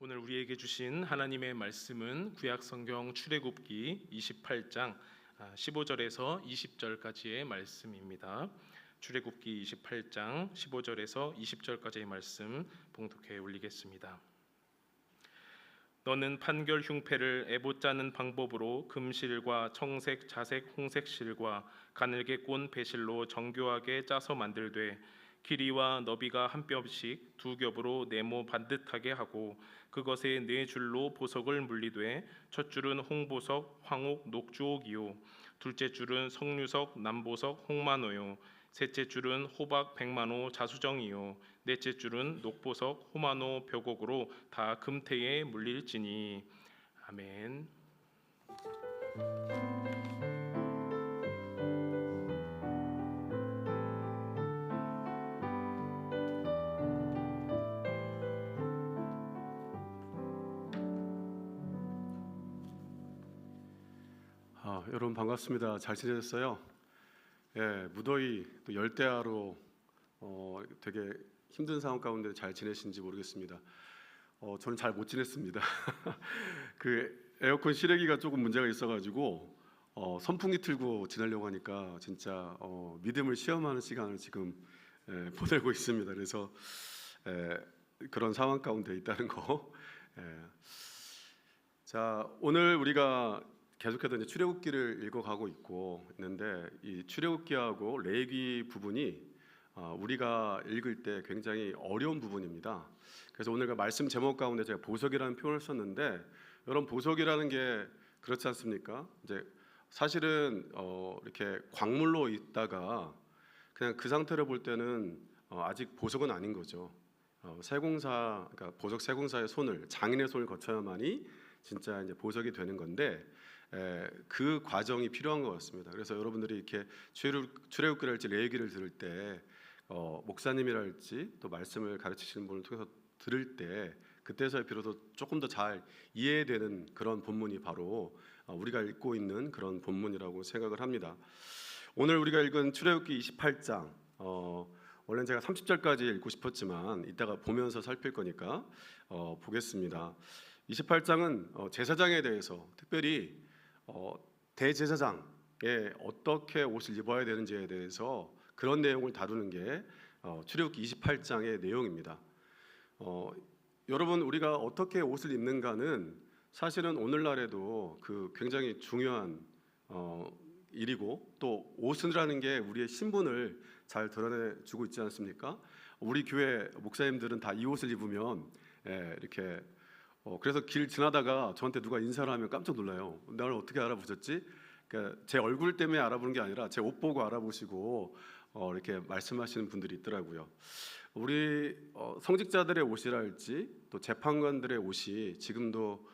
오늘 우리에게 주신 하나님의 말씀은 구약성경 출애굽기 28장 15절에서 20절까지의 말씀입니다. 출애굽기 28장 15절에서 20절까지의 말씀 봉독해 올리겠습니다. 너는 판결 흉패를 에봇 짜는 방법으로 금실과 청색, 자색, 홍색 실과 가늘게 꼰 배실로 정교하게 짜서 만들되 길이와 너비가 한 뼘씩 두 겹으로 네모 반듯하게 하고 그것에 네 줄로 보석을 물리되 첫 줄은 홍보석, 황옥, 녹주옥이요 둘째 줄은 석류석, 남보석, 홍만호요 셋째 줄은 호박, 백만호, 자수정이요 넷째 줄은 녹보석, 호만호, 벽옥으로 다 금태에 물릴지니. 아멘. 여러분 반갑습니다. 잘 지내셨어요? 예, 무더위 또 열대야로 되게 힘든 상황 가운데 잘 지내신지 모르겠습니다. 저는 잘 못 지냈습니다. 그 에어컨 실외기가 조금 문제가 있어가지고 선풍기 틀고 지내려고 하니까 진짜 믿음을 시험하는 시간을 지금 보내고 있습니다. 그래서 그런 상황 가운데 있다는 거. 자, 오늘 우리가 계속해서 이제 출애굽기를 읽어가고 있는데 이 출애굽기하고 레위기 부분이 우리가 읽을 때 굉장히 어려운 부분입니다. 그래서 오늘 말씀 제목 가운데 제가 보석이라는 표현을 썼는데, 여러분 보석이라는 게 그렇지 않습니까? 이제 사실은 이렇게 광물로 있다가 그냥 그 상태로 볼 때는 아직 보석은 아닌 거죠. 세공사, 그러니까 보석 세공사의 손을, 장인의 손을 거쳐야만이 진짜 이제 보석이 되는 건데, 그 과정이 필요한 것 같습니다. 그래서 여러분들이 이렇게 출애굽기랄지 레위기를 들을 때 목사님이랄지 또 말씀을 가르치시는 분을 통해서 들을 때 그때서야 비로소 조금 더 잘 이해되는 그런 본문이 바로 우리가 읽고 있는 그런 본문이라고 생각을 합니다. 오늘 우리가 읽은 출애굽기 28장, 원래는 제가 30절까지 읽고 싶었지만 이따가 보면서 살필 거니까 보겠습니다. 28장은 제사장에 대해서, 특별히 대제사장에 어떻게 옷을 입어야 되는지에 대해서 그런 내용을 다루는 게 출애굽기 28장의 내용입니다. 여러분, 우리가 어떻게 옷을 입는가는 사실은 오늘날에도 그 굉장히 중요한 일이고, 또 옷이라는 게 우리의 신분을 잘 드러내주고 있지 않습니까? 우리 교회 목사님들은 다 이 옷을 입으면 이렇게 그래서 길 지나다가 저한테 누가 인사를 하면 깜짝 놀라요. 나를 어떻게 알아보셨지? 그러니까 제 얼굴 때문에 알아보는 게 아니라 제 옷 보고 알아보시고 이렇게 말씀하시는 분들이 있더라고요. 우리 성직자들의 옷이랄지 또 재판관들의 옷이 지금도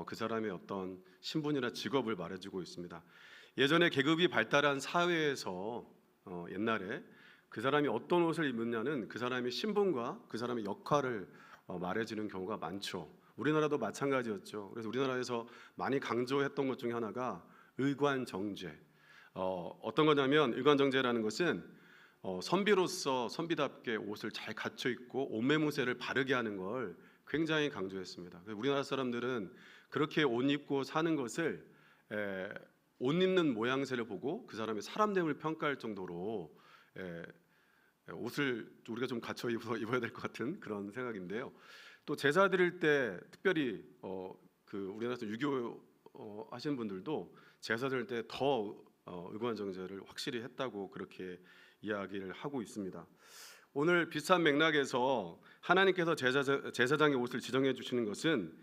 그 사람의 어떤 신분이나 직업을 말해주고 있습니다. 예전에 계급이 발달한 사회에서 옛날에 그 사람이 어떤 옷을 입느냐는 그 사람의 신분과 그 사람의 역할을 말해주는 경우가 많죠. 우리나라도 마찬가지였죠. 그래서 우리나라에서 많이 강조했던 것 중에 하나가 의관정죄. 어떤 거냐면, 의관정죄라는 것은 선비로서 선비답게 옷을 잘 갖춰 입고 옷매무새를 바르게 하는 걸 굉장히 강조했습니다. 우리나라 사람들은 그렇게 옷 입고 사는 것을 옷 입는 모양새를 보고 그 사람의 사람됨을 평가할 정도로 옷을 우리가 좀 갖춰 입어야 될 것 같은 그런 생각인데요. 또 제사 드릴 때 특별히 그 우리나라에서 유교 하시는 분들도 제사 드릴 때 더 의관정죄를 확실히 했다고 그렇게 이야기를 하고 있습니다. 오늘 비슷한 맥락에서 하나님께서 제사장의 옷을 지정해 주시는 것은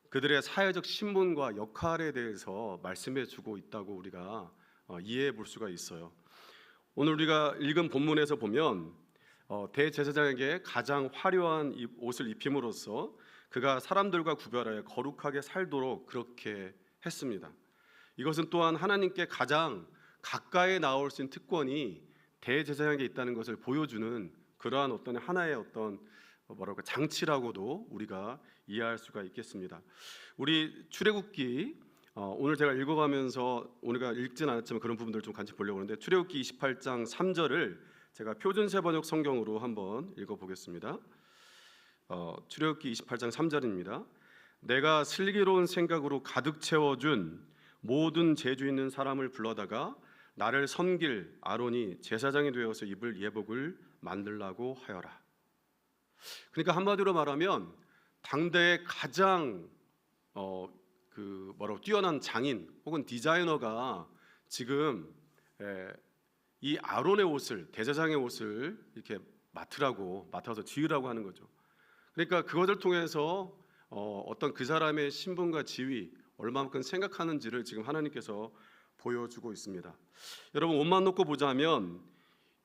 그들의 사회적 신분과 역할에 대해서 말씀해 주고 있다고 우리가 이해해 볼 수가 있어요. 오늘 우리가 읽은 본문에서 보면 대제사장에게 가장 화려한 옷을 입힘으로써 그가 사람들과 구별하여 거룩하게 살도록 그렇게 했습니다. 이것은 또한 하나님께 가장 가까이 나올 수 있는 특권이 대제사장에게 있다는 것을 보여주는 그러한 어떤 하나의 어떤 장치라고도 우리가 이해할 수가 있겠습니다. 우리 출애굽기 오늘 제가 읽어가면서 우리가 읽진 않았지만 그런 부분들을 좀 같이 보려고 하는데, 출애굽기 28장 3절을 제가 표준세 번역 성경으로 한번 읽어보겠습니다. 출애굽기 28장 3절입니다. 내가 슬기로운 생각으로 가득 채워준 모든 재주 있는 사람을 불러다가 나를 섬길 아론이 제사장이 되어서 입을 예복을 만들라고 하여라. 그러니까 한마디로 말하면 당대의 가장 뛰어난 장인 혹은 디자이너가 지금 이 아론의 옷을, 대제사장의 옷을 이렇게 맡아서 지으라고 하는 거죠. 그러니까 그것을 통해서 어떤 그 사람의 신분과 지위 얼마만큼 생각하는지를 지금 하나님께서 보여주고 있습니다. 여러분, 옷만 놓고 보자면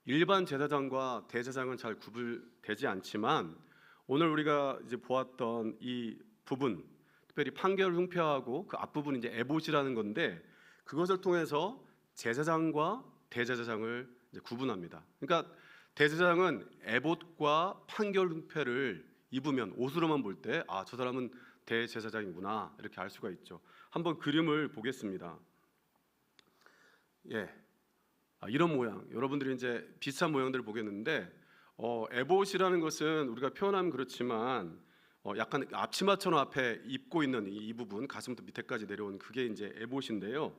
일반 제사장과 대제사장은 잘 구분되지 않지만 오늘 우리가 이제 보았던 이 부분, 특별히 판결 흉패하고 그 앞부분이 이제 에봇이라는 건데, 그것을 통해서 제사장과 대제사장을 이제 구분합니다. 그러니까 대제사장은 에봇과 판결 흉패를 입으면, 옷으로만 볼 때 저 사람은 대제사장이구나 이렇게 알 수가 있죠. 한번 그림을 보겠습니다. 이런 모양, 여러분들이 이제 비슷한 모양들을 보겠는데, 에봇이라는 것은 우리가 표현하면 그렇지만 약간 앞치마처럼 앞에 입고 있는 이 부분, 가슴부터 밑에까지 내려온 그게 이제 에봇인데요.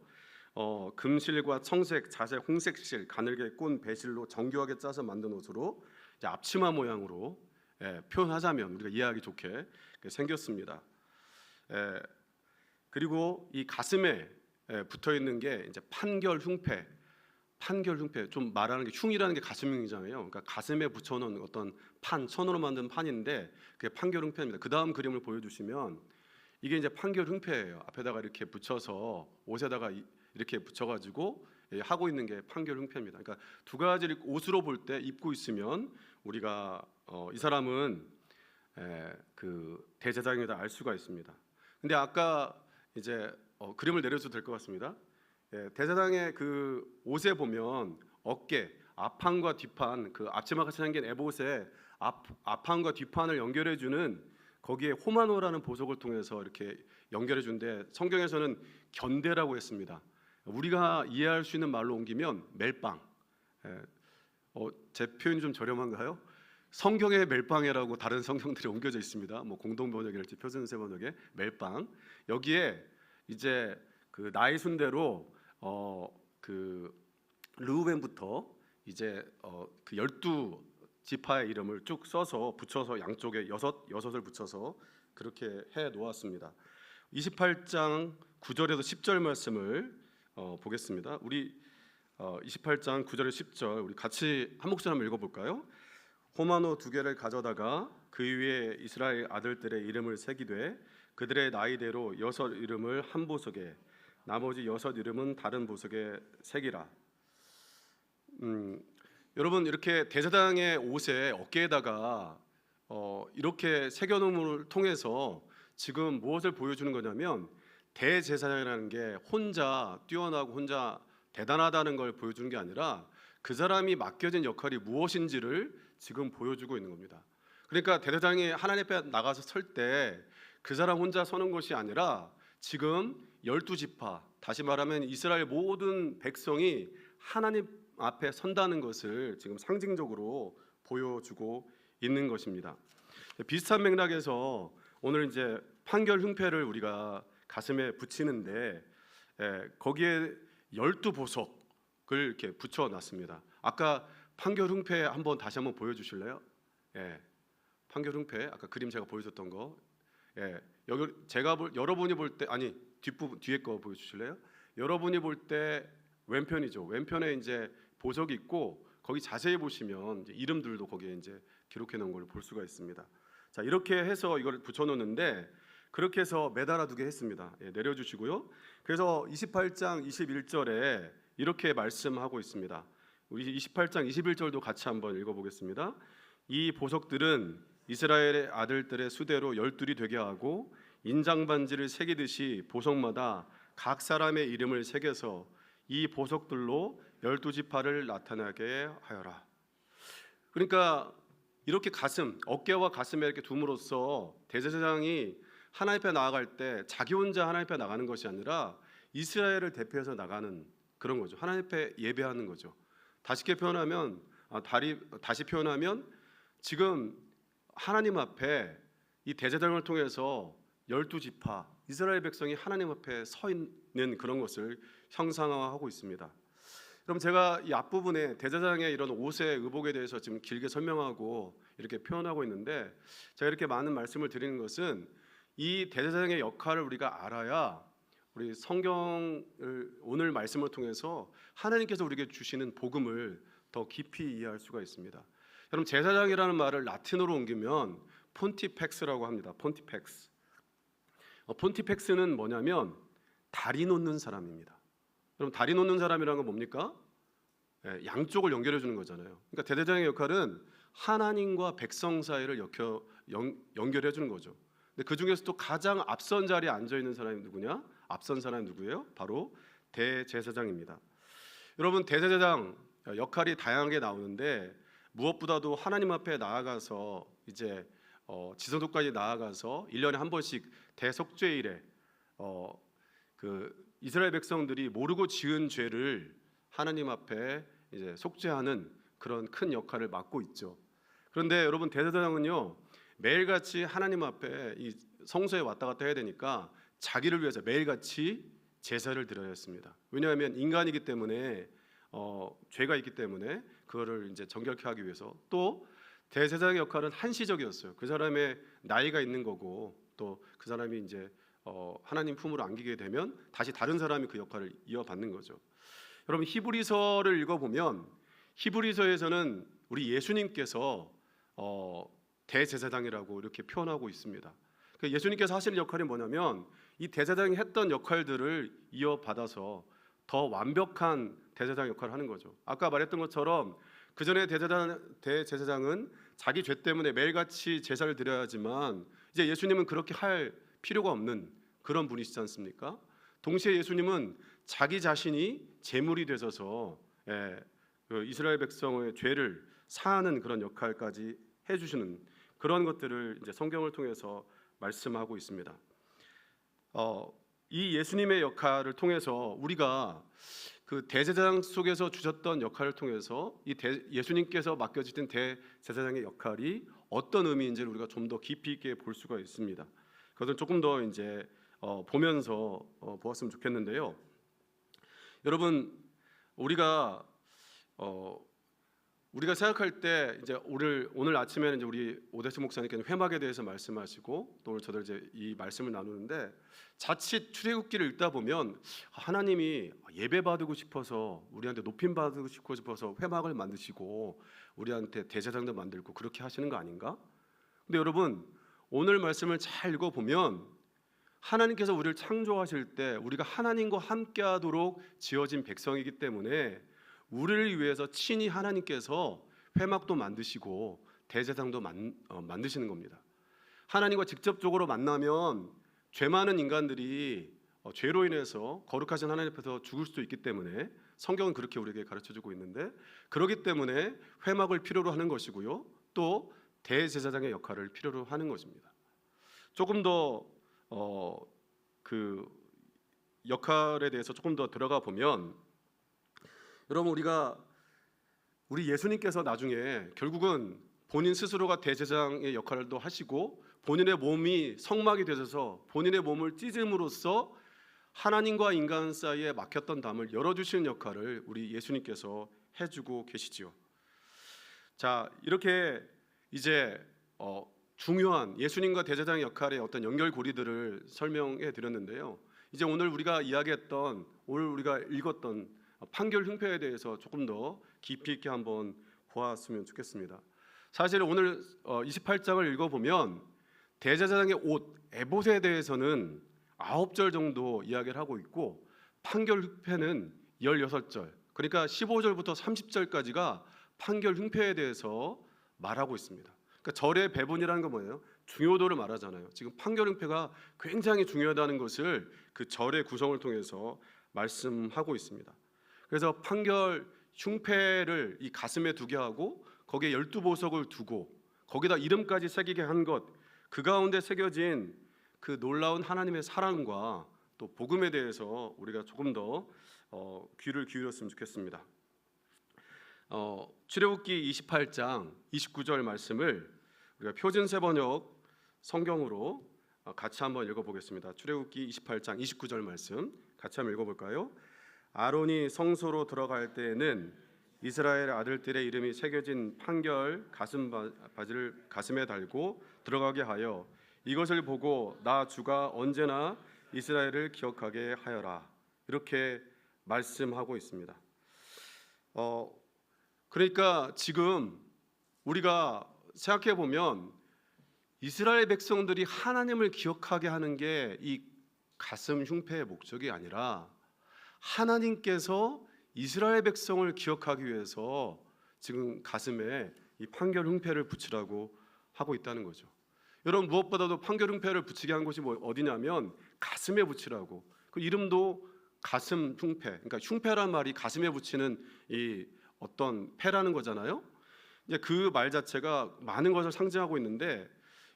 금실과 청색, 자색, 홍색실, 가늘게 꼰 배실로 정교하게 짜서 만든 옷으로 이제 앞치마 모양으로 표현하자면 우리가 이해하기 좋게 생겼습니다. 그리고 이 가슴에 붙어 있는 게 이제 판결 흉패, 좀 말하는 게 흉이라는 게 가슴흉이잖아요. 그러니까 가슴에 붙여놓은 어떤 판, 천으로 만든 판인데 그게 판결 흉패입니다. 그 다음 그림을 보여주시면 이게 이제 판결 흉패예요. 앞에다가 이렇게 붙여서 옷에다가 이렇게 붙여가지고 하고 있는 게 판결 흉패입니다. 그러니까 두 가지를 옷으로 볼 때 입고 있으면 우리가 이 사람은 그 대제사장이다 알 수가 있습니다. 근데 아까 이제 그림을 내려줘도 될 것 같습니다. 대제사장의 그 옷에 보면 어깨 앞판과 뒷판, 그 앞치마 같이 생긴 에봇의 앞판과 뒷판을 연결해 주는 거기에 호마노라는 보석을 통해서 이렇게 연결해 준데, 성경에서는 견대라고 했습니다. 우리가 이해할 수 있는 말로 옮기면 멜빵. 제 표현이 좀 저렴한가요? 성경의 멜빵이라고 다른 성경들이 옮겨져 있습니다. 뭐 공동 번역이랄지 표준세 번역에 멜빵. 여기에 이제 그 나이 순대로 그 르우벤부터 이제 그 12지파의 이름을 쭉 써서 붙여서 양쪽에 여섯을 붙여서 그렇게 해 놓았습니다. 28장 9절에서 10절 말씀을 보겠습니다. 우리 28장 9절에 10절 우리 같이 한 목소리 한번 읽어볼까요? 호마노 2개를 가져다가 그 위에 이스라엘 아들들의 이름을 새기되 그들의 나이대로 6 이름을 한 보석에 나머지 6 이름은 다른 보석에 새기라. 여러분, 이렇게 대제사장의 옷에 어깨에다가 이렇게 새겨놓음을 통해서 지금 무엇을 보여주는 거냐면, 대제사장이라는 게 혼자 뛰어나고 혼자 대단하다는 걸 보여주는 게 아니라 그 사람이 맡겨진 역할이 무엇인지를 지금 보여주고 있는 겁니다. 그러니까 대제사장이 하나님 앞에 나가서 설 때 그 사람 혼자 서는 것이 아니라 지금 12지파, 다시 말하면 이스라엘 모든 백성이 하나님 앞에 선다는 것을 지금 상징적으로 보여주고 있는 것입니다. 비슷한 맥락에서 오늘 이제 판결 흉패를 우리가 가슴에 붙이는데 거기에 12보석을 이렇게 붙여놨습니다. 아까 판결 흉패 다시 한번 보여주실래요? 판결 흉패 아까 그림 제가 보여줬던 거. 여기 여러분이 볼 때, 아니 뒷부분 뒤에 거 보여주실래요? 여러분이 볼 때 왼편이죠. 왼편에 이제 보석이 있고 거기 자세히 보시면 이제 이름들도 거기에 이제 기록해 놓은 걸 볼 수가 있습니다. 자, 이렇게 해서 이걸 붙여놓는데 그렇게 해서 매달아 두게 했습니다. 내려주시고요. 그래서 28장 21절에 이렇게 말씀하고 있습니다. 우리 28장 21절도 같이 한번 읽어보겠습니다. 이 보석들은 이스라엘의 아들들의 수대로 12이 되게 하고 인장반지를 새기듯이 보석마다 각 사람의 이름을 새겨서 이 보석들로 12지파를 나타나게 하여라. 그러니까 이렇게 어깨와 가슴에 이렇게 둠으로써 대제사장이 하나님 앞에 나아갈 때 자기 혼자 하나님 앞에 나가는 것이 아니라 이스라엘을 대표해서 나가는 그런 거죠. 하나님 앞에 예배하는 거죠. 다시 표현하면 지금 하나님 앞에 이 대제사장을 통해서 12지파 이스라엘 백성이 하나님 앞에 서 있는 그런 것을 형상화하고 있습니다. 그럼 제가 이 앞부분에 대제사장의 이런 옷의 의복에 대해서 지금 길게 설명하고 이렇게 표현하고 있는데, 제가 이렇게 많은 말씀을 드리는 것은 이 대제사장의 역할을 우리가 알아야 우리 성경을 오늘 말씀을 통해서 하나님께서 우리에게 주시는 복음을 더 깊이 이해할 수가 있습니다. 여러분, 제사장이라는 말을 라틴어로 옮기면 폰티펙스라고 합니다. 폰티펙스. 폰티펙스는 뭐냐면 다리 놓는 사람입니다. 그럼 다리 놓는 사람이라는 건 뭡니까? 양쪽을 연결해 주는 거잖아요. 그러니까 대제사장의 역할은 하나님과 백성 사이를 연결해 주는 거죠. 근데 그 중에서도 가장 앞선 자리에 앉아 있는 사람이 누구냐? 앞선 사람이 누구예요? 바로 대제사장입니다. 여러분, 대제사장 역할이 다양하게 나오는데 무엇보다도 하나님 앞에 나아가서 이제 지성소까지 나아가서 1년에 한 번씩 대속죄일에 그 이스라엘 백성들이 모르고 지은 죄를 하나님 앞에 이제 속죄하는 그런 큰 역할을 맡고 있죠. 그런데 여러분, 대제사장은요 매일같이 하나님 앞에 이 성소에 왔다 갔다 해야 되니까 자기를 위해서 매일같이 제사를 드려야 했습니다. 왜냐하면 인간이기 때문에 죄가 있기 때문에 그거를 이제 정결케 하기 위해서. 또 대제사장의 역할은 한시적이었어요. 그 사람의 나이가 있는 거고 또 그 사람이 이제 하나님 품으로 안기게 되면 다시 다른 사람이 그 역할을 이어받는 거죠. 여러분, 히브리서를 읽어보면 히브리서에서는 우리 예수님께서 대제사장이라고 이렇게 표현하고 있습니다. 예수님께서 하시는 역할이 뭐냐면 이 대제사장이 했던 역할들을 이어받아서 더 완벽한 대제사장 역할을 하는 거죠. 아까 말했던 것처럼 그 전에 대제사장은 자기 죄 때문에 매일같이 제사를 드려야지만 이제 예수님은 그렇게 할 필요가 없는 그런 분이시지 않습니까? 동시에 예수님은 자기 자신이 제물이 되셔서 그 이스라엘 백성의 죄를 사하는 그런 역할까지 해주시는 그런 것들을 이제 성경을 통해서 말씀하고 있습니다. 이 예수님의 역할을 통해서 우리가 그 대제사장 속에서 주셨던 역할을 통해서 예수님께서 맡겨주신 대제사장의 역할이 어떤 의미인지를 우리가 좀 더 깊이 있게 볼 수가 있습니다. 그것을 조금 더 이제 보면서 보았으면 좋겠는데요. 여러분, 우리가 생각할 때 이제 오늘 아침에는 이제 우리 오대수 목사님께는 회막에 대해서 말씀하시고 또 오늘 저들 이제 이 말씀을 나누는데, 자칫 출애굽기를 읽다 보면 하나님이 예배 받고 싶어서 우리한테 높임 받고 싶어서 회막을 만드시고 우리한테 대제사장도 만들고 그렇게 하시는 거 아닌가? 근데 여러분, 오늘 말씀을 잘 읽어 보면 하나님께서 우리를 창조하실 때 우리가 하나님과 함께하도록 지어진 백성이기 때문에 우리를 위해서 친히 하나님께서 회막도 만드시고 대제사장도 만드시는 겁니다. 하나님과 직접적으로 만나면 죄 많은 인간들이 죄로 인해서 거룩하신 하나님 앞에서 죽을 수도 있기 때문에 성경은 그렇게 우리에게 가르쳐주고 있는데, 그렇기 때문에 회막을 필요로 하는 것이고요, 또 대제사장의 역할을 필요로 하는 것입니다. 조금 더 그 역할에 대해서 조금 더 들어가 보면, 여러분, 우리 예수님께서 나중에 결국은 본인 스스로가 대제사장의 역할도 하시고 본인의 몸이 성막이 되셔서 본인의 몸을 찢음으로써 하나님과 인간 사이에 막혔던 담을 열어주시는 역할을 우리 예수님께서 해주고 계시지요. 자, 이렇게 이제 중요한 예수님과 대제사장의 역할의 어떤 연결고리들을 설명해 드렸는데요. 이제 오늘 우리가 이야기했던, 오늘 우리가 읽었던 판결 흉패에 대해서 조금 더 깊이 있게 한번 보았으면 좋겠습니다. 사실 오늘 28장을 읽어보면 대제사장의 옷, 에봇에 대해서는 9절 정도 이야기를 하고 있고, 판결 흉패는 16절, 그러니까 15절부터 30절까지가 판결 흉패에 대해서 말하고 있습니다. 그러니까 절의 배분이라는 건 뭐예요? 중요도를 말하잖아요. 지금 판결 흉패가 굉장히 중요하다는 것을 그 절의 구성을 통해서 말씀하고 있습니다. 그래서 판결 흉패를 이 가슴에 두게 하고 거기에 12보석을 두고 거기다 이름까지 새기게 한 것, 그 가운데 새겨진 그 놀라운 하나님의 사랑과 또 복음에 대해서 우리가 조금 더 귀를 기울였으면 좋겠습니다. 출애굽기 28장 29절 말씀을 우리가 표준 세번역 성경으로 같이 한번 읽어보겠습니다. 출애굽기 28장 29절 말씀 같이 한번 읽어볼까요? 아론이 성소로 들어갈 때에는 이스라엘 아들들의 이름이 새겨진 판결 바지를 가슴에 달고 들어가게 하여 이것을 보고 나 주가 언제나 이스라엘을 기억하게 하여라. 이렇게 말씀하고 있습니다. 그러니까 지금 우리가 생각해 보면 이스라엘 백성들이 하나님을 기억하게 하는 게 이 가슴 흉패의 목적이 아니라 하나님께서 이스라엘 백성을 기억하기 위해서 지금 가슴에 이 판결 흉패를 붙이라고 하고 있다는 거죠. 여러분, 무엇보다도 판결 흉패를 붙이게 한 곳이 어디냐면 가슴에 붙이라고. 그 이름도 가슴 흉패. 그러니까 흉패란 말이 가슴에 붙이는 이 어떤 패라는 거잖아요. 이제 그 말 자체가 많은 것을 상징하고 있는데,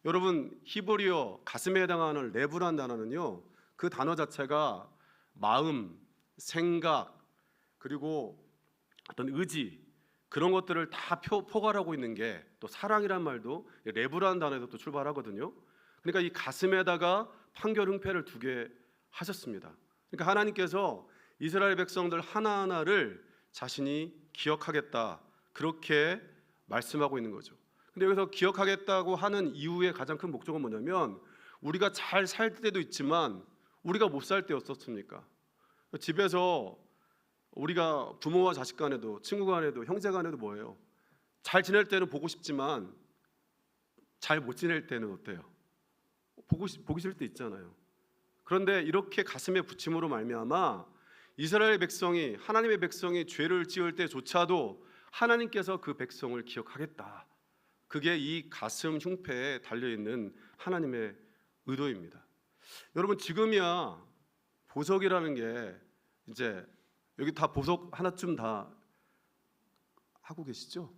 여러분, 히브리어 가슴에 해당하는 레브란 단어는요, 그 단어 자체가 마음, 생각, 그리고 어떤 의지, 그런 것들을 다 포괄하고 있는 게 또 사랑이란 말도 레브라는 단어에서 또 출발하거든요. 그러니까 이 가슴에다가 판결 흉패를 두게 하셨습니다. 그러니까 하나님께서 이스라엘 백성들 하나하나를 자신이 기억하겠다, 그렇게 말씀하고 있는 거죠. 근데 여기서 기억하겠다고 하는 이유의 가장 큰 목적은 뭐냐면, 우리가 잘 살 때도 있지만 우리가 못 살 때였었습니까? 집에서 우리가 부모와 자식 간에도, 친구 간에도, 형제 간에도 뭐예요? 잘 지낼 때는 보고 싶지만 잘 못 지낼 때는 어때요? 보기 싫을 때 있잖아요. 그런데 이렇게 가슴에 붙임으로 말미암아 이스라엘 백성이, 하나님의 백성이 죄를 지을 때조차도 하나님께서 그 백성을 기억하겠다. 그게 이 가슴 흉패에 달려있는 하나님의 의도입니다. 여러분, 지금이야 보석이라는 게, 이제 여기 다 보석 하나쯤 다 하고 계시죠?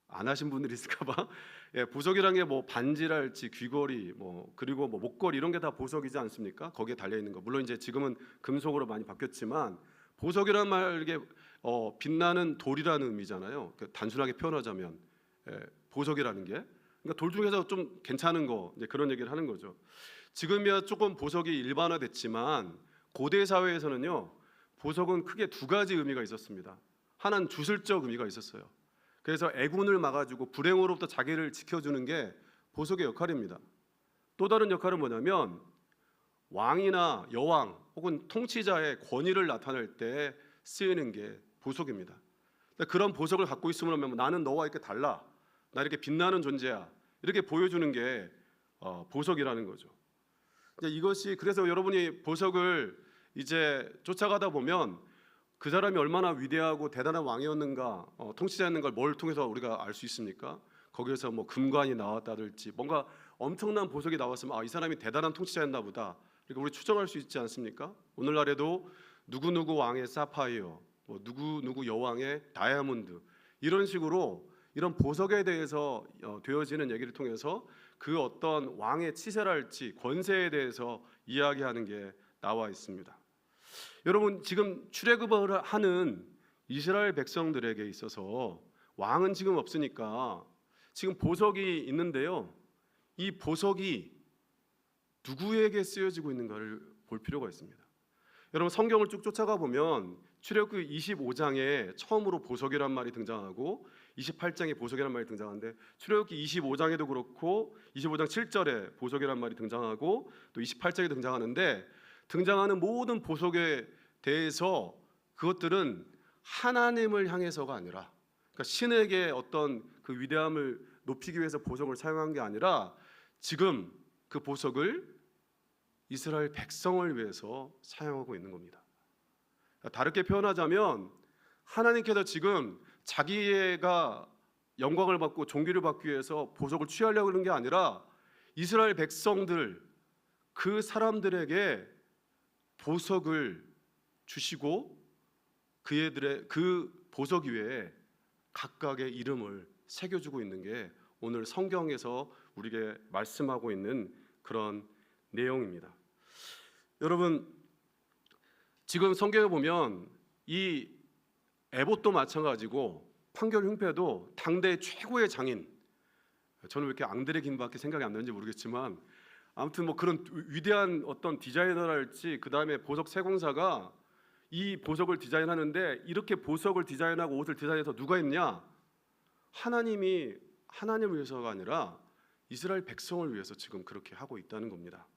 안 하신 분들이 있을까봐. 예, 보석이란 게 뭐 반지랄지 귀걸이, 뭐 그리고 뭐 목걸이, 이런 게 다 보석이지 않습니까? 거기에 달려 있는 거. 물론 이제 지금은 금속으로 많이 바뀌었지만, 보석이란 말, 이게 빛나는 돌이라는 의미잖아요. 단순하게 표현하자면 보석이라는 게, 그러니까 돌 중에서 좀 괜찮은 거, 이제 그런 얘기를 하는 거죠. 지금이야 조금 보석이 일반화됐지만 고대 사회에서는요, 보석은 크게 두 가지 의미가 있었습니다. 하나는 주술적 의미가 있었어요. 그래서 애군을 막아주고 불행으로부터 자기를 지켜주는 게 보석의 역할입니다. 또 다른 역할은 뭐냐면, 왕이나 여왕 혹은 통치자의 권위를 나타낼 때 쓰이는 게 보석입니다. 그런 보석을 갖고 있으면 나는 너와 이렇게 달라, 나 이렇게 빛나는 존재야, 이렇게 보여주는 게 보석이라는 거죠. 이것이, 그래서 여러분이 보석을 이제 쫓아가다 보면 그 사람이 얼마나 위대하고 대단한 왕이었는가, 통치자였는가, 뭘 통해서 우리가 알 수 있습니까? 거기에서 뭐 금관이 나왔다든지 뭔가 엄청난 보석이 나왔으면 이 사람이 대단한 통치자였나 보다, 이렇게 우리 추정할 수 있지 않습니까? 오늘날에도 누구누구 왕의 사파이어, 뭐 누구누구 여왕의 다이아몬드, 이런 식으로 이런 보석에 대해서 되어지는 얘기를 통해서 그 어떤 왕의 치세랄지 권세에 대해서 이야기하는 게 나와 있습니다. 여러분, 지금 출애굽을 하는 이스라엘 백성들에게 있어서 왕은 지금 없으니까 지금 보석이 있는데요, 이 보석이 누구에게 쓰여지고 있는가를 볼 필요가 있습니다. 여러분, 성경을 쭉 쫓아가 보면 출애굽기 25장에 처음으로 보석이란 말이 등장하고 28장에 보석이란 말이 등장하는데, 출애굽기 25장에도 그렇고 25장 7절에 보석이란 말이 등장하고 또 28장에 등장하는데, 등장하는 모든 보석에 대해서 그것들은 하나님을 향해서가 아니라, 그러니까 신에게 어떤 그 위대함을 높이기 위해서 보석을 사용한 게 아니라, 지금 그 보석을 이스라엘 백성을 위해서 사용하고 있는 겁니다. 다르게 표현하자면, 하나님께서 지금 자기가 영광을 받고 존귀를 받기 위해서 보석을 취하려고 하는 게 아니라, 이스라엘 백성들, 그 사람들에게 보석을 주시고 그 보석 위에 각각의 이름을 새겨주고 있는 게 오늘 성경에서 우리에게 말씀하고 있는 그런 내용입니다. 여러분, 지금 성경에 보면 이 에봇도 마찬가지고 판결 흉패도 당대 최고의 장인, 저는 왜 이렇게 앙드레 긴밖에 생각이 안 나는지 모르겠지만, 아무튼 뭐 그런 위대한 어떤 디자이너랄지 그 다음에 보석 세공사가 이 보석을 디자인하는데 이렇게 보석을 디자인하고 옷을 디자인해서 누가 입냐? 하나님을 위해서가 아니라 이스라엘 백성을 위해서 지금 그렇게 하고 있다는 겁니다.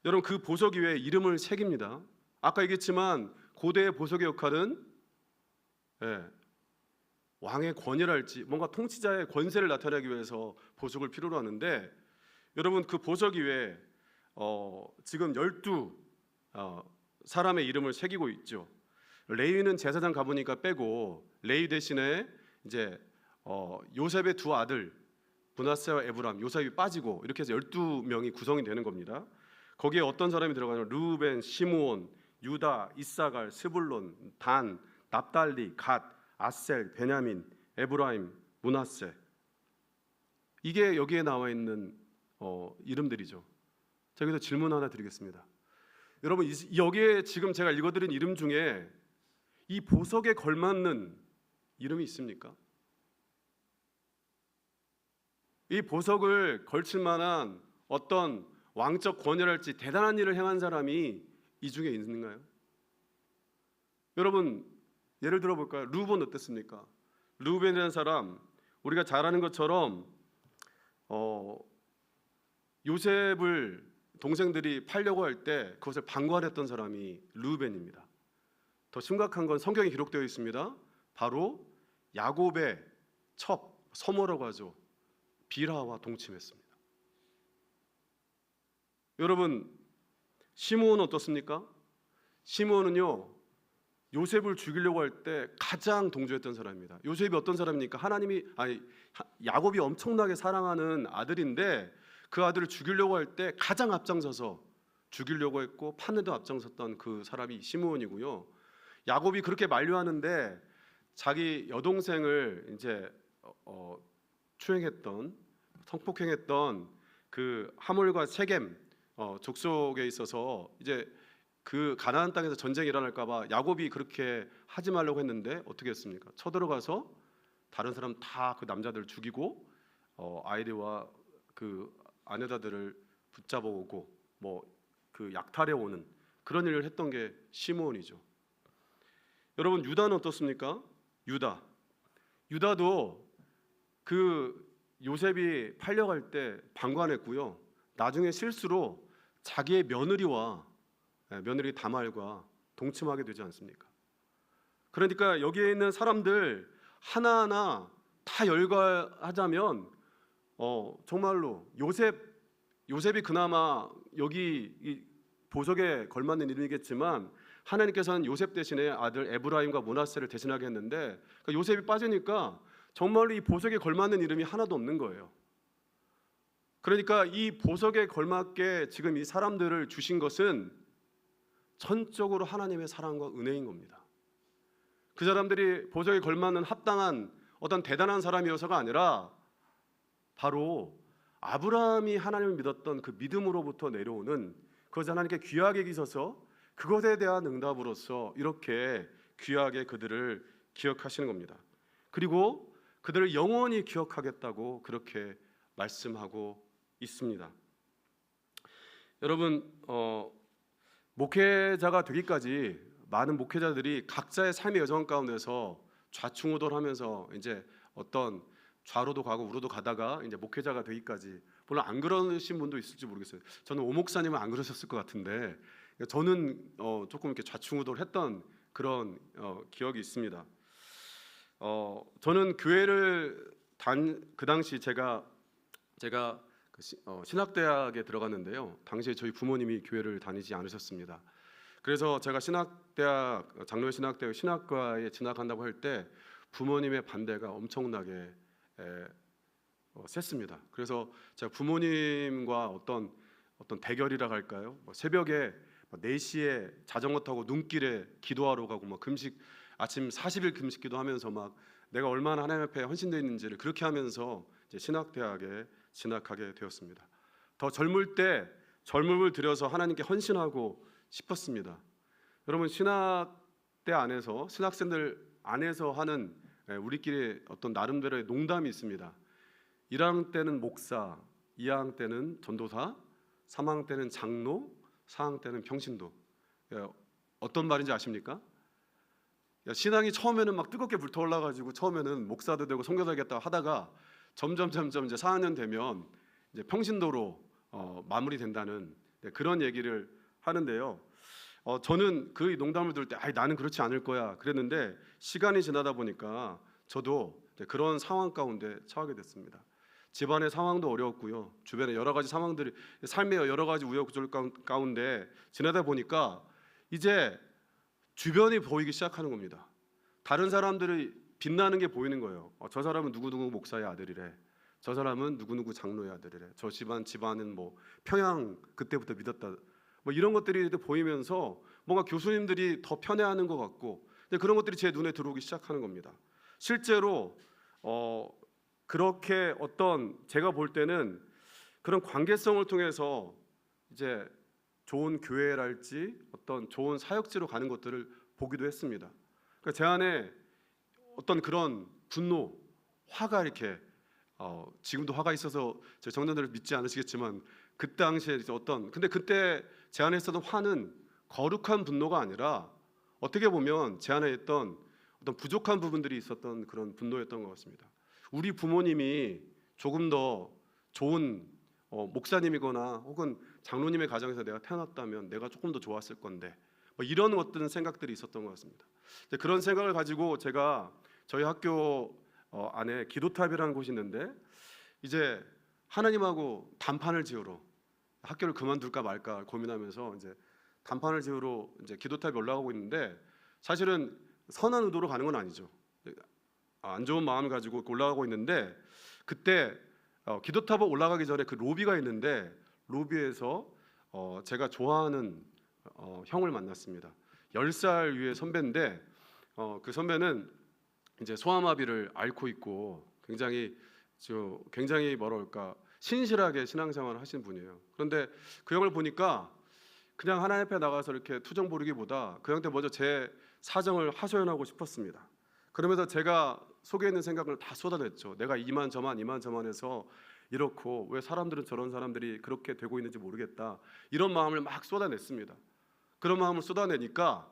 여러분 그 보석 위에 이름을 새깁니다. 아까 얘기했지만 고대의 보석의 역할은 왕의 권위랄지 뭔가 통치자의 권세를 나타내기 위해서 보석을 필요로 하는데 여러분 그 보석 위에 지금 12 사람의 이름을 새기고 있죠. 레위는 제사장 가보니까 빼고 레위 대신에 이제 요셉의 두 아들 므낫세와 에브람, 요셉이 빠지고 이렇게 해서 12명이 구성이 되는 겁니다. 거기에 어떤 사람이 들어가냐면 르우벤, 시므온, 유다, 이사갈, 스불론, 단, 납달리, 갓, 아셀, 베냐민, 에브라임, 므낫세. 이게 여기에 나와 있는 이름들이죠. 자, 여기서 질문 하나 드리겠습니다. 여러분 여기에 지금 제가 읽어드린 이름 중에 이 보석에 걸맞는 이름이 있습니까? 이 보석을 걸칠 만한 어떤 왕적 권위랄지 대단한 일을 행한 사람이 이 중에 있는가요? 여러분 예를 들어볼까요? 르우벤 어땠습니까? 르우벤이라는 사람 우리가 잘 아는 것처럼 요셉을 동생들이 팔려고 할 때 그것을 방관했던 사람이 르우벤입니다. 더 심각한 건 성경에 기록되어 있습니다. 바로 야곱의 첩, 서머라고 하죠. 빌하와 동침했습니다. 여러분 시므온은 어떻습니까? 시므온은요 요셉을 죽이려고 할 때 가장 동조했던 사람입니다. 요셉이 어떤 사람입니까? 야곱이 엄청나게 사랑하는 아들인데 그 아들을 죽이려고 할 때 가장 앞장서서 죽이려고 했고 판에도 앞장섰던 그 사람이 시므온이고요. 야곱이 그렇게 만류하는데 자기 여동생을 이제 성폭행했던 그 하몰과 세겜 족속에 있어서 이제 그 가나안 땅에서 전쟁이 일어날까봐 야곱이 그렇게 하지 말라고 했는데 어떻게 했습니까? 쳐들어가서 다른 사람 다 그 남자들 죽이고 아이들과 그 아내자들을 붙잡아 오고 뭐 그 약탈해 오는 그런 일을 했던 게 시므온이죠. 여러분 유다는 어떻습니까? 유다도 그 요셉이 팔려갈 때 방관했고요. 나중에 실수로 자기의 며느리 다말과 동침하게 되지 않습니까? 그러니까 여기에 있는 사람들 하나하나 다 열거하자면 정말로 요셉이 그나마 여기 이 보석에 걸맞는 이름이겠지만 하나님께서는 요셉 대신에 아들 에브라임과 므낫세를 대신하게 했는데 그러니까 요셉이 빠지니까 정말로 이 보석에 걸맞는 이름이 하나도 없는 거예요. 그러니까 이 보석에 걸맞게 지금 이 사람들을 주신 것은 전적으로 하나님의 사랑과 은혜인 겁니다. 그 사람들이 보석에 걸맞는 합당한 어떤 대단한 사람이어서가 아니라 바로 아브라함이 하나님을 믿었던 그 믿음으로부터 내려오는 그것을 하나님께 귀하게 여기셔서 그것에 대한 응답으로서 이렇게 귀하게 그들을 기억하시는 겁니다. 그리고 그들을 영원히 기억하겠다고 그렇게 말씀하고 있습니다. 여러분 목회자가 되기까지 많은 목회자들이 각자의 삶의 여정 가운데서 좌충우돌하면서 이제 어떤 좌로도 가고 우로도 가다가 이제 목회자가 되기까지 물론 안 그러신 분도 있을지 모르겠어요. 저는 오 목사님은 안 그러셨을 것 같은데 저는 조금 이렇게 좌충우돌했던 그런 기억이 있습니다. 저는 교회를 그 당시 제가 신학대학에 들어갔는데요. 당시에 저희 부모님이 교회를 다니지 않으셨습니다. 그래서 제가 장로회 신학대학 신학과에 진학한다고 할 때 부모님의 반대가 엄청나게 셌습니다. 그래서 제가 부모님과 어떤 대결이라 할까요? 새벽에 4시에 자전거 타고 눈길에 기도하러 가고 막 아침 40일 금식 기도하면서 막 내가 얼마나 하나님 앞에 헌신되어 있는지를 그렇게 하면서 이제 신학대학에 진학하게 되었습니다. 더 젊을 때 젊음을 들여서 하나님께 헌신하고 싶었습니다. 여러분 신학대 안에서 신학생들 안에서 하는 우리끼리 어떤 나름대로의 농담이 있습니다. 1학년 때는 목사, 2학년 때는 전도사, 사망 때는 장로, 사망 때는 평신도. 예, 어떤 말인지 아십니까? 신앙이 처음에는 막 뜨겁게 불타올라가지고 처음에는 목사도 되고 선교사 되겠다 하다가 점점 이제 4학년 되면 이제 평신도로 마무리된다는 그런 얘기를 하는데요. 저는 그 농담을 들을 때 나는 그렇지 않을 거야 그랬는데 시간이 지나다 보니까 저도 그런 상황 가운데 처하게 됐습니다. 집안의 상황도 어려웠고요. 주변에 여러 가지 상황들이 삶의 여러 가지 우여곡절 가운데 지나다 보니까 이제 주변이 보이기 시작하는 겁니다. 다른 사람들이 빛나는 게 보이는 거예요. 저 사람은 누구누구 목사의 아들이래. 저 사람은 누구누구 장로의 아들이래. 저 집안은 뭐 평양 그때부터 믿었다. 뭐 이런 것들이 보이면서 뭔가 교수님들이 더 편애하는 것 같고 그런 것들이 제 눈에 들어오기 시작하는 겁니다. 실제로 그렇게 어떤 제가 볼 때는 그런 관계성을 통해서 이제 좋은 교회랄지 어떤 좋은 사역지로 가는 것들을 보기도 했습니다. 그러니까 제 안에 어떤 그런 분노, 화가 이렇게 지금도 화가 있어서 제 정전들을 믿지 않으시겠지만 그 당시에 근데 그때 제 안에 있었던 화는 거룩한 분노가 아니라 어떻게 보면 제 안에 있던 어떤 부족한 부분들이 있었던 그런 분노였던 것 같습니다. 우리 부모님이 조금 더 좋은 목사님이거나 혹은 장로님의 가정에서 내가 태어났다면 내가 조금 더 좋았을 건데 뭐 이런 어떤 생각들이 있었던 것 같습니다. 그런 생각을 가지고 제가 저희 학교 안에 기도탑이라는 곳이 있는데 이제 하나님하고 단판을 지으러 학교를 그만둘까 말까 고민하면서 이제 단판을 지으러 이제 기도탑에 올라가고 있는데 사실은 선한 의도로 가는 건 아니죠. 안 좋은 마음 가지고 올라가고 있는데 그때 기도탑에 올라가기 전에 그 로비가 있는데 로비에서 제가 좋아하는 형을 만났습니다. 10살 위의 선배인데 그 선배는 이제 소아마비를 앓고 있고 굉장히 뭐랄까 신실하게 신앙생활을 하시는 분이에요. 그런데 그 형을 보니까 그냥 하나님 앞에 나가서 이렇게 투정 부리기보다 그 형한테 먼저 제 사정을 하소연하고 싶었습니다. 그러면서 제가 속에 있는 생각을 다 쏟아냈죠. 내가 이만저만 해서 이렇고 왜 사람들은 저런 사람들이 그렇게 되고 있는지 모르겠다. 이런 마음을 막 쏟아냈습니다. 그런 마음을 쏟아내니까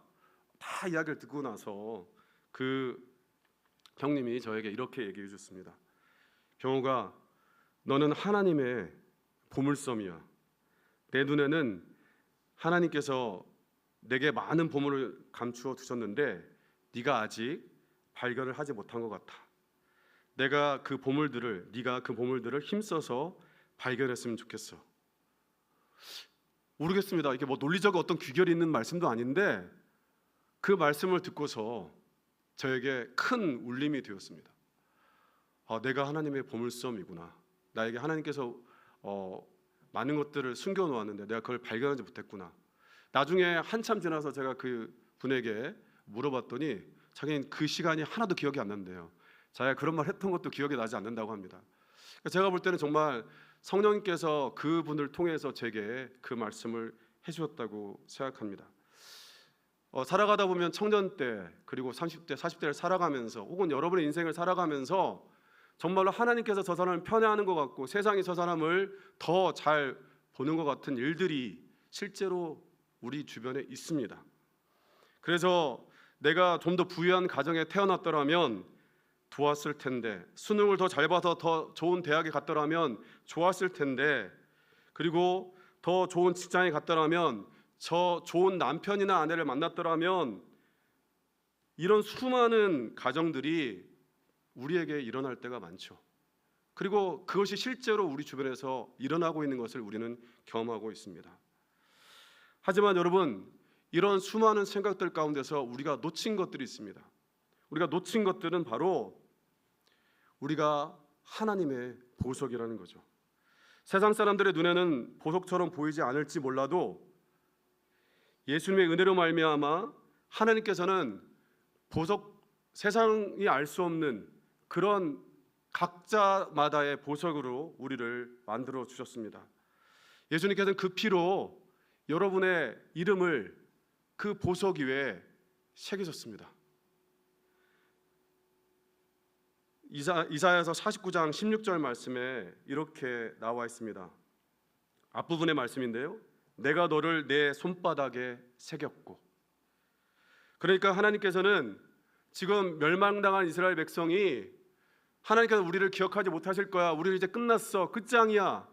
다 이야기를 듣고 나서 그 형님이 저에게 이렇게 얘기해 주셨습니다. 경호가 너는 하나님의 보물섬이야. 내 눈에는 하나님께서 내게 많은 보물을 감추어 두셨는데 네가 아직 발견을 하지 못한 것 같아. 네가 그 보물들을 힘써서 발견했으면 좋겠어. 모르겠습니다. 이게 뭐 논리적 어떤 귀결이 있는 말씀도 아닌데 그 말씀을 듣고서 저에게 큰 울림이 되었습니다. 내가 하나님의 보물섬이구나. 나에게 하나님께서 많은 것들을 숨겨놓았는데 내가 그걸 발견하지 못했구나. 나중에 한참 지나서 제가 그 분에게 물어봤더니 자기는 그 시간이 하나도 기억이 안 난대요. 자기가 그런 말 했던 것도 기억이 나지 않는다고 합니다. 제가 볼 때는 정말 성령님께서 그분을 통해서 제게 그 말씀을 해주셨다고 생각합니다. 살아가다 보면 청년 때 그리고 30대, 40대를 살아가면서 혹은 여러분의 인생을 살아가면서 정말로 하나님께서 저 사람을 편애하는 것 같고 세상이 저 사람을 더 잘 보는 것 같은 일들이 실제로 우리 주변에 있습니다. 그래서 내가 좀 더 부유한 가정에 태어났더라면 좋았을 텐데, 수능을 더 잘 봐서 더 좋은 대학에 갔더라면 좋았을 텐데, 그리고 더 좋은 직장에 갔더라면, 저 좋은 남편이나 아내를 만났더라면, 이런 수많은 가정들이 우리에게 일어날 때가 많죠. 그리고 그것이 실제로 우리 주변에서 일어나고 있는 것을 우리는 경험하고 있습니다. 하지만 여러분, 이런 수많은 생각들 가운데서 우리가 놓친 것들이 있습니다. 우리가 놓친 것들은 바로 우리가 하나님의 보석이라는 거죠. 세상 사람들의 눈에는 보석처럼 보이지 않을지 몰라도 예수님의 은혜로 말미암아 하나님께서는 보석, 세상이 알 수 없는 그런 각자마다의 보석으로 우리를 만들어 주셨습니다. 예수님께서는 그 피로 여러분의 이름을 그 보석 위에 새기셨습니다. 이사야서 49장 16절 말씀에 이렇게 나와 있습니다. 앞부분의 말씀인데요. 내가 너를 내 손바닥에 새겼고. 그러니까 하나님께서는 지금 멸망당한 이스라엘 백성이 하나님께서 우리를 기억하지 못하실 거야, 우리 이제 끝났어, 끝장이야,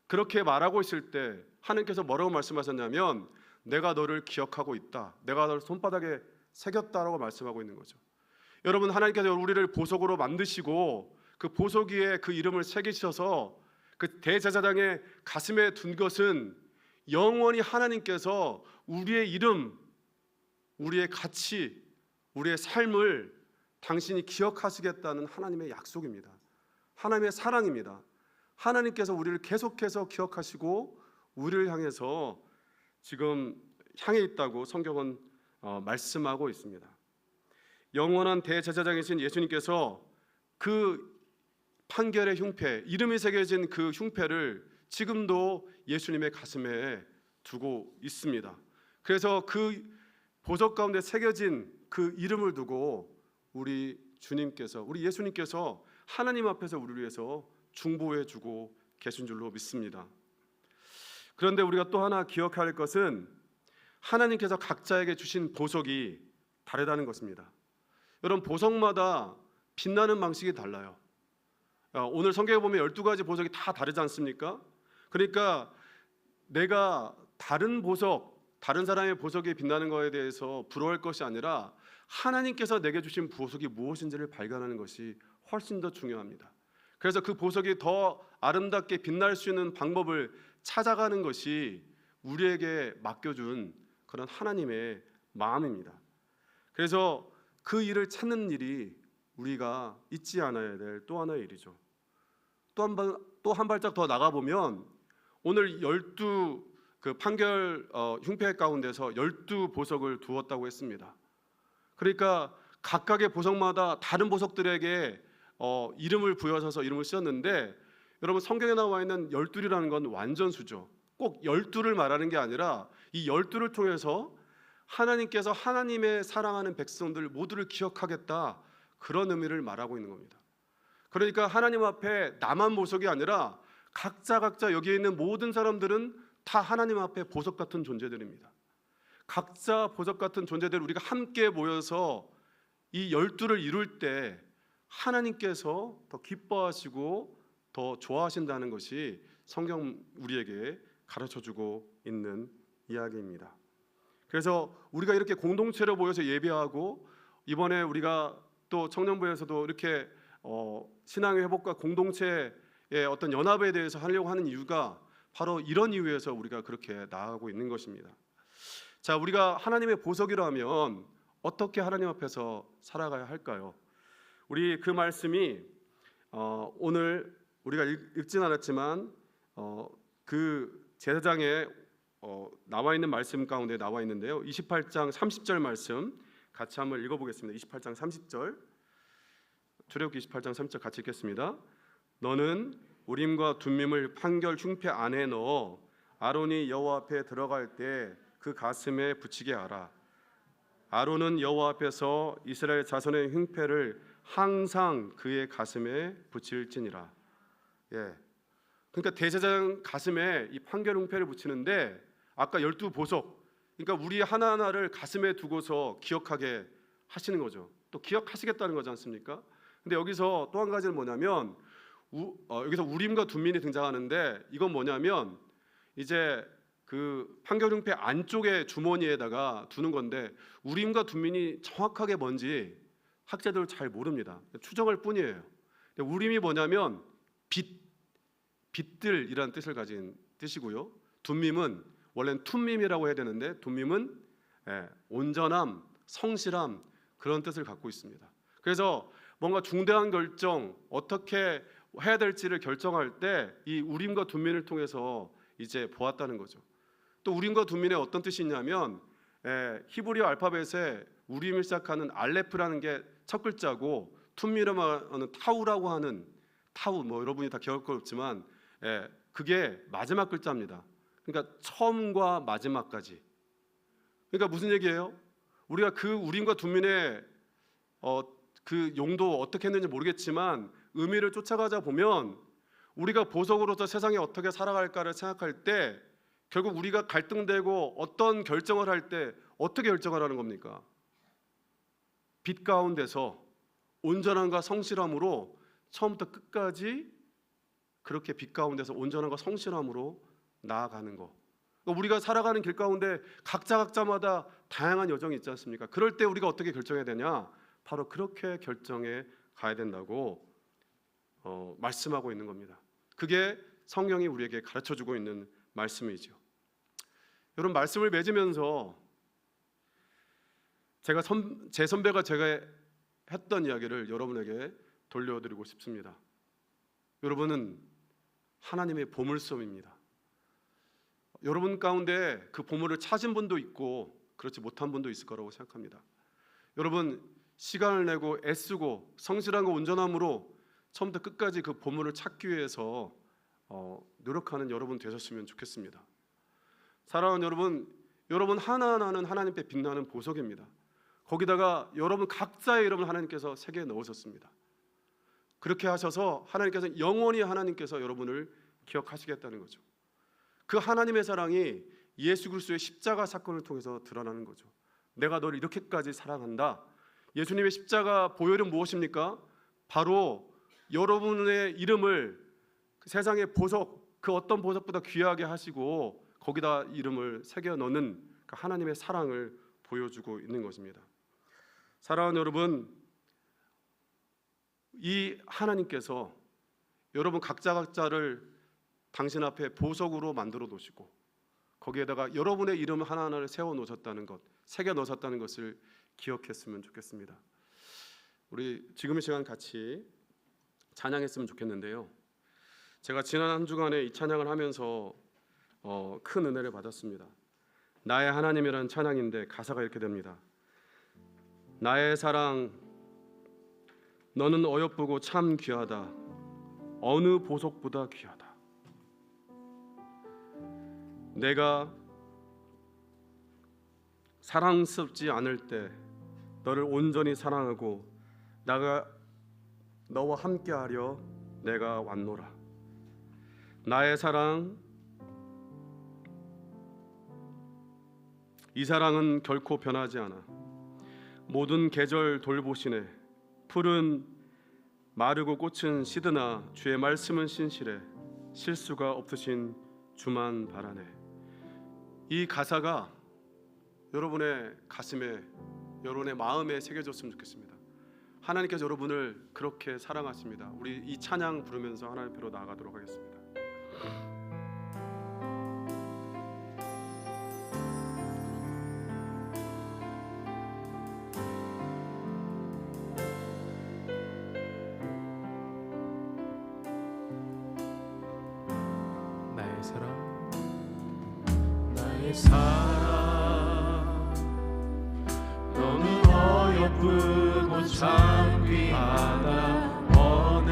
그렇게 말하고 있을 때 하나님께서 뭐라고 말씀하셨냐면 내가 너를 기억하고 있다, 내가 너를 손바닥에 새겼다라고 말씀하고 있는 거죠. 여러분, 하나님께서 우리를 보석으로 만드시고 그 보석 위에 그 이름을 새기셔서 그 대제사장의 가슴에 둔 것은 영원히 하나님께서 우리의 이름, 우리의 가치, 우리의 삶을 당신이 기억하시겠다는 하나님의 약속입니다. 하나님의 사랑입니다. 하나님께서 우리를 계속해서 기억하시고 우리를 향해서 지금 향해 있다고 성경은 말씀하고 있습니다. 영원한 대제사장이신 예수님께서 그 판결의 흉패, 이름이 새겨진 그 흉패를 지금도 예수님의 가슴에 두고 있습니다. 그래서 그 보석 가운데 새겨진 그 이름을 두고 우리 주님께서, 우리 예수님께서 하나님 앞에서 우리를 위해서 중보해 주고 계신 줄로 믿습니다. 그런데 우리가 또 하나 기억해야 할 것은 하나님께서 각자에게 주신 보석이 다르다는 것입니다. 여러분, 보석마다 빛나는 방식이 달라요. 오늘 성경에 보면 12가지 보석이 다 다르지 않습니까? 그러니까 내가 다른 보석, 다른 사람의 보석이 빛나는 것에 대해서 부러워할 것이 아니라 하나님께서 내게 주신 보석이 무엇인지를 발견하는 것이 훨씬 더 중요합니다. 그래서 그 보석이 더 아름답게 빛날 수 있는 방법을 찾아가는 것이 우리에게 맡겨준 그런 하나님의 마음입니다. 그래서 그 일을 찾는 일이 우리가 잊지 않아야 될 또 하나의 일이죠. 또 한 발짝 더 나가보면 오늘 12 그 판결 흉패 가운데서 12보석을 두었다고 했습니다. 그러니까 각각의 보석마다 다른 보석들에게 이름을 부여셔서 이름을 쓰였는데, 여러분, 성경에 나와 있는 12이라는 건 완전수죠. 꼭 12를 말하는 게 아니라 이 12를 통해서 하나님께서 하나님의 사랑하는 백성들 모두를 기억하겠다, 그런 의미를 말하고 있는 겁니다. 그러니까 하나님 앞에 나만 보석이 아니라 각자 여기에 있는 모든 사람들은 다 하나님 앞에 보석 같은 존재들입니다. 각자 보석 같은 존재들, 우리가 함께 모여서 이 12를 이룰 때 하나님께서 더 기뻐하시고 더 좋아하신다는 것이 성경 우리에게 가르쳐주고 있는 이야기입니다. 그래서 우리가 이렇게 공동체로 모여서 예배하고, 이번에 우리가 또 청년부에서도 이렇게 신앙의 회복과 공동체의 어떤 연합에 대해서 하려고 하는 이유가 바로 이런 이유에서 우리가 그렇게 나아가고 있는 것입니다. 자, 우리가 하나님의 보석이라면 어떻게 하나님 앞에서 살아가야 할까요? 우리 그 말씀이 오늘 우리가 읽진 않았지만 그 제사장에 나와 있는 말씀 가운데 나와 있는데요. 28장 30절 말씀 같이 한번 읽어보겠습니다. 28장 30절, 출애굽기 28장 30절 같이 읽겠습니다. 너는 우림과 둠밈을 판결 흉패 안에 넣어 아론이 여호와 앞에 들어갈 때 그 가슴에 붙이게 하라. 아론은 여호와 앞에서 이스라엘 자손의 흉패를 항상 그의 가슴에 붙일지니라. 예. 그러니까 대제사장 가슴에 이 판결 흉패를 붙이는데, 아까 12보석, 그러니까 우리 하나하나를 가슴에 두고서 기억하게 하시는 거죠. 또 기억하시겠다는 거지 않습니까? 근데 여기서 또 한 가지는 뭐냐면 여기서 우림과 둠밈이 등장하는데, 이건 뭐냐면 이제 그 판결 흉패 안쪽에 주머니에다가 두는 건데, 우림과 둠밈이 정확하게 뭔지 학자들은 잘 모릅니다. 추정할 뿐이에요. 우림이 뭐냐면 빛들이라는 뜻을 가진 뜻이고요. 둠밈은 원래는 툼밈이라고 해야 되는데, 둠밈은 온전함, 성실함, 그런 뜻을 갖고 있습니다. 그래서 뭔가 중대한 결정, 어떻게 해야 될지를 결정할 때 이 우림과 둠밈을 통해서 이제 보았다는 거죠. 또 우림과 둠밈의 어떤 뜻이 있냐면 히브리어 알파벳에 우림을 시작하는 알레프라는 게 첫 글자고, 툼미라고 하는 타우라고 하는 타우, 뭐 여러분이 다 기억할 거 없지만 그게 마지막 글자입니다. 그러니까 처음과 마지막까지. 그러니까 무슨 얘기예요? 우리가 그 우림과 둠밈의 그 용도 어떻게 했는지 모르겠지만 의미를 쫓아가자 보면 우리가 보석으로서 세상에 어떻게 살아갈까를 생각할 때 결국 우리가 갈등되고 어떤 결정을 할 때 어떻게 결정을 하는 겁니까? 빛 가운데서 온전함과 성실함으로 처음부터 끝까지 그렇게 빛 가운데서 온전함과 성실함으로 나아가는 거. 우리가 살아가는 길 가운데 각자마다 다양한 여정이 있지 않습니까? 그럴 때 우리가 어떻게 결정해야 되냐? 바로 그렇게 결정해 가야 된다고 말씀하고 있는 겁니다. 그게 성령이 우리에게 가르쳐주고 있는 말씀이죠. 여러분, 말씀을 맺으면서 제 선배가 제가 했던 이야기를 여러분에게 돌려드리고 싶습니다. 여러분은 하나님의 보물섬입니다. 여러분 가운데 그 보물을 찾은 분도 있고 그렇지 못한 분도 있을 거라고 생각합니다. 여러분, 시간을 내고 애쓰고 성실함과 온전함으로 처음부터 끝까지 그 보물을 찾기 위해서 노력하는 여러분 되셨으면 좋겠습니다. 사랑하는 여러분 하나하나는 하나님께 빛나는 보석입니다. 거기다가 여러분 각자의 이름을 하나님께서 새겨 넣으셨습니다. 그렇게 하셔서 하나님께서 영원히 하나님께서 여러분을 기억하시겠다는 거죠. 그 하나님의 사랑이 예수 그리스도의 십자가 사건을 통해서 드러나는 거죠. 내가 너를 이렇게까지 사랑한다. 예수님의 십자가 보혈은 무엇입니까? 바로 여러분의 이름을 세상의 보석, 그 어떤 보석보다 귀하게 하시고 거기다 이름을 새겨 넣는 그 하나님의 사랑을 보여주고 있는 것입니다. 사랑하는 여러분, 이 하나님께서 여러분 각자를 당신 앞에 보석으로 만들어 놓으시고 거기에다가 여러분의 이름 하나하나를 세워 놓으셨다는 것, 새겨 넣으셨다는 것을 기억했으면 좋겠습니다. 우리 지금 이 시간 같이 찬양했으면 좋겠는데요. 제가 지난 한 주간에 이 찬양을 하면서 큰 은혜를 받았습니다. 나의 하나님이라는 찬양인데 가사가 이렇게 됩니다. 나의 사랑, 너는 어여쁘고 참 귀하다. 어느 보석보다 귀하다. 내가 사랑스럽지 않을 때 너를 온전히 사랑하고 내가 너와 함께하려 내가 왔노라. 나의 사랑, 이 사랑은 결코 변하지 않아. 모든 계절 돌보시네. 풀은 마르고 꽃은 시드나 주의 말씀은 신실해. 실수가 없으신 주만 바라네. 이 가사가 여러분의 가슴에, 여러분의 마음에 새겨졌으면 좋겠습니다. 하나님께서 여러분을 그렇게 사랑하십니다. 우리 이 찬양 부르면서 하나님 앞으로 나아가도록 하겠습니다. 나의 사랑, 나의 사랑, 너는 어여쁘고 참 귀하다. 어느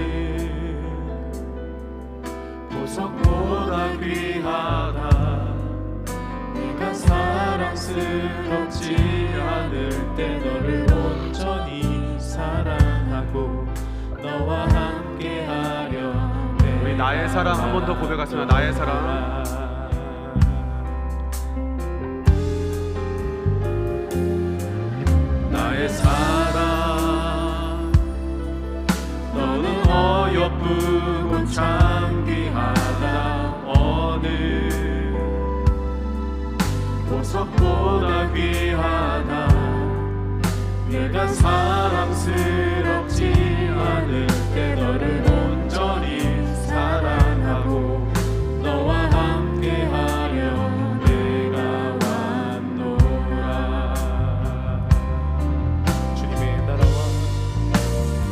보석보다 귀하다. 네가 사랑스럽지 않을 때 너를 온전히 사랑하고 너와 함께하려. 우리 나의 사랑 한 번 더 고백하시면 나의 사랑. 나의 사랑, 너는 어여쁘고 참 귀하다. 어느 보석보다 귀하다. 내가 사랑스럽지 않을 때 너를 온전히 사랑하고 너와 함께하려 내가 왔노라. 주님의 나라와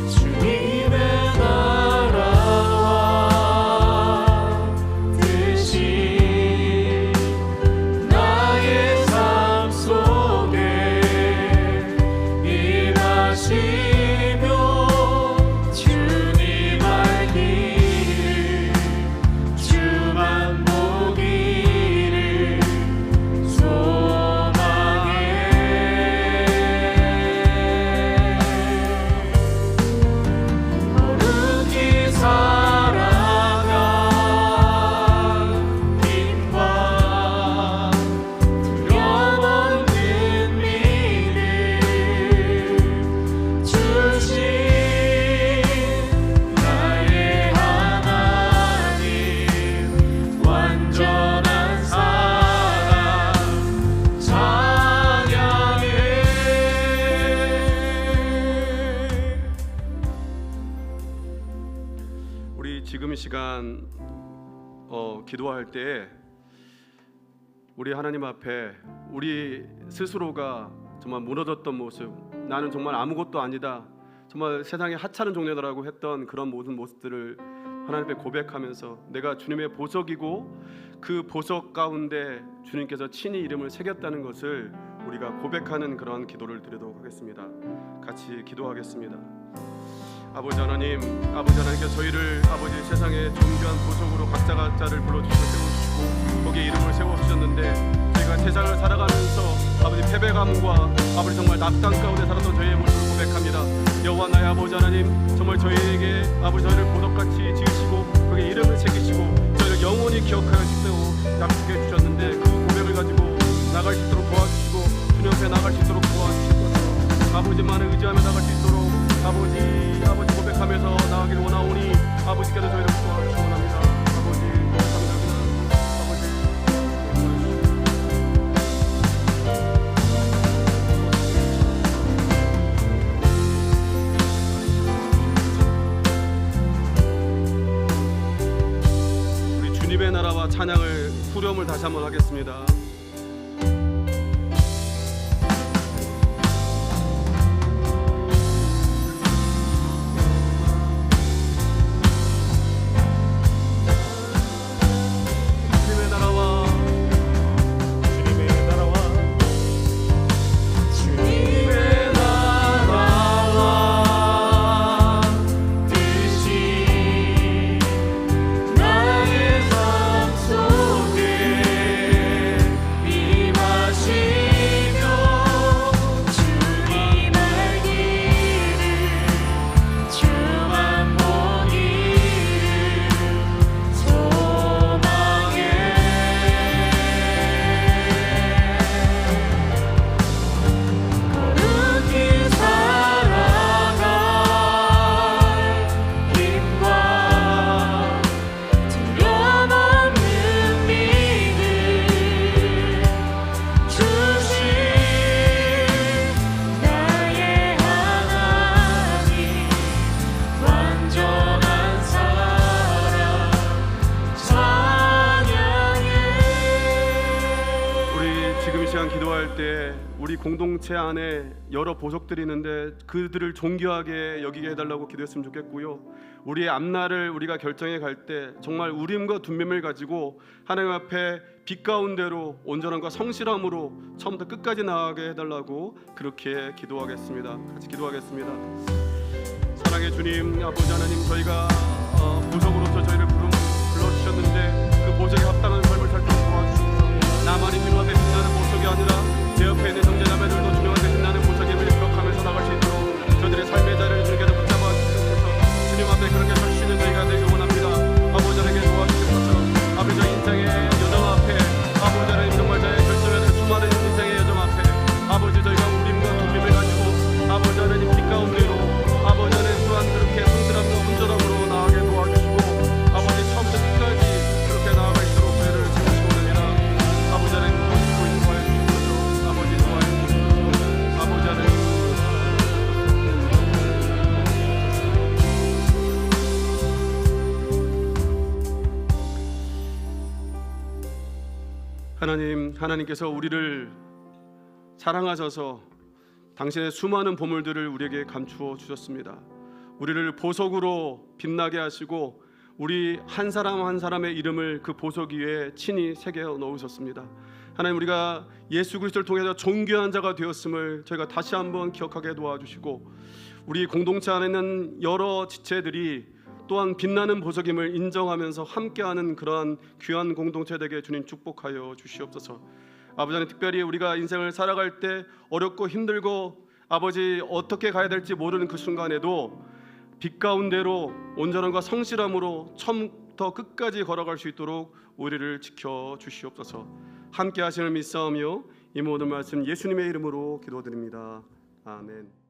주님의 나라와 뜻이 나의 삶 속에 임하시며 시간 기도할 때 우리 하나님 앞에 우리 스스로가 정말 무너졌던 모습, 나는 정말 아무것도 아니다, 정말 세상에 하찮은 종려다라고 했던 그런 모든 모습들을 하나님 앞에 고백하면서 내가 주님의 보석이고 그 보석 가운데 주님께서 친히 이름을 새겼다는 것을 우리가 고백하는 그런 기도를 드리도록 하겠습니다. 같이 기도하겠습니다. 아버지 하나님께서 저희를 아버지 세상의 존귀한 보석으로 각자를 불러주셔서 세워주시고 거기에 이름을 세워주셨는데 저희가 세상을 살아가면서 아버지 패배감과 아버지 정말 낙담 가운데 살았던 저희의 모습을 고백합니다. 여호와 나의 아버지 하나님, 정말 저희에게 아버지 저희를 보석같이 지으시고 거기에 이름을 새기시고 저희를 영원히 기억하시고 약속해 주셨는데 그 고백을 가지고 나갈 수 있도록 도와주시고 주님 앞에 나갈 수 있도록 도와주시고 아버지만을 의지하며 나갈 수 있도록 아버지 고백하면서 나가기를 원하오니 아버지께서 저희를 도와주시기 원합니다. 아버지 감사합니다. 아버지 우리 주님의 나라와 찬양을 후렴을 다시 한번 하겠습니다. 기도할 때 우리 공동체 안에 여러 보석들이 있는데 그들을 존귀하게 여기게 해달라고 기도했으면 좋겠고요. 우리의 앞날을 우리가 결정해 갈 때 정말 우림과 둔면을 가지고 하나님 앞에 빛 가운데로 온전함과 성실함으로 처음부터 끝까지 나아가게 해달라고 그렇게 기도하겠습니다. 같이 기도하겠습니다. 사랑의 주님, 아버지 하나님, 저희가 보석으로서 저희를 불러주셨는데 그 보석에 합당한 삶을 살 수 있도록 도와주시옵소서. 나만이 주님 앞에 빛나는 보석이 아니라 내 옆에 있는 형제자매들도 주님 앞에 빛나는 보석임을 기억하면서 나갈 수 있도록 저들의 삶의 자리를 주님께서 붙잡아 주시옵소서. 주님 앞에 그렇게 설 수 있는 저희가 되길 원합니다. 아버지 하나님께 도와주시옵소서. 아버지 인생의 여정 앞에 아버지 하나님 정말 저의 결정해야 될 수많은 인생의 여정 앞에 아버지 저희가 우림과 두림을 가지고 아버지 하나님 빛 가운데로 아버지 하나님 또한 그렇게 성실함과 온전함으로 나아가게 도와주시고 아버지 처음부터 끝까지 그렇게 나아갈 수 있도록 저희를 지키시고 원합니다. 아버지 하나님 도와주시고 인도하여 주시옵소서. 아버지 도와여 주시옵소서. 아버지 하나님 하나님께서 우리를 사랑하셔서 당신의 수많은 보물들을 우리에게 감추어 주셨습니다. 우리를 보석으로 빛나게 하시고 우리 한 사람 한 사람의 이름을 그 보석 위에 친히 새겨 넣으셨습니다. 하나님, 우리가 예수 그리스도를 통해서 존귀한 자가 되었음을 저희가 다시 한번 기억하게 도와주시고 우리 공동체 안에 있는 여러 지체들이 또한 빛나는 보석임을 인정하면서 함께하는 그러한 귀한 공동체 되게 주님 축복하여 주시옵소서. 아버지 하나님, 특별히 우리가 인생을 살아갈 때 어렵고 힘들고 아버지 어떻게 가야 될지 모르는 그 순간에도 빛 가운데로 온전함과 성실함으로 처음부터 끝까지 걸어갈 수 있도록 우리를 지켜 주시옵소서. 함께 하시는 믿사오며 이 모든 말씀 예수님의 이름으로 기도드립니다. 아멘.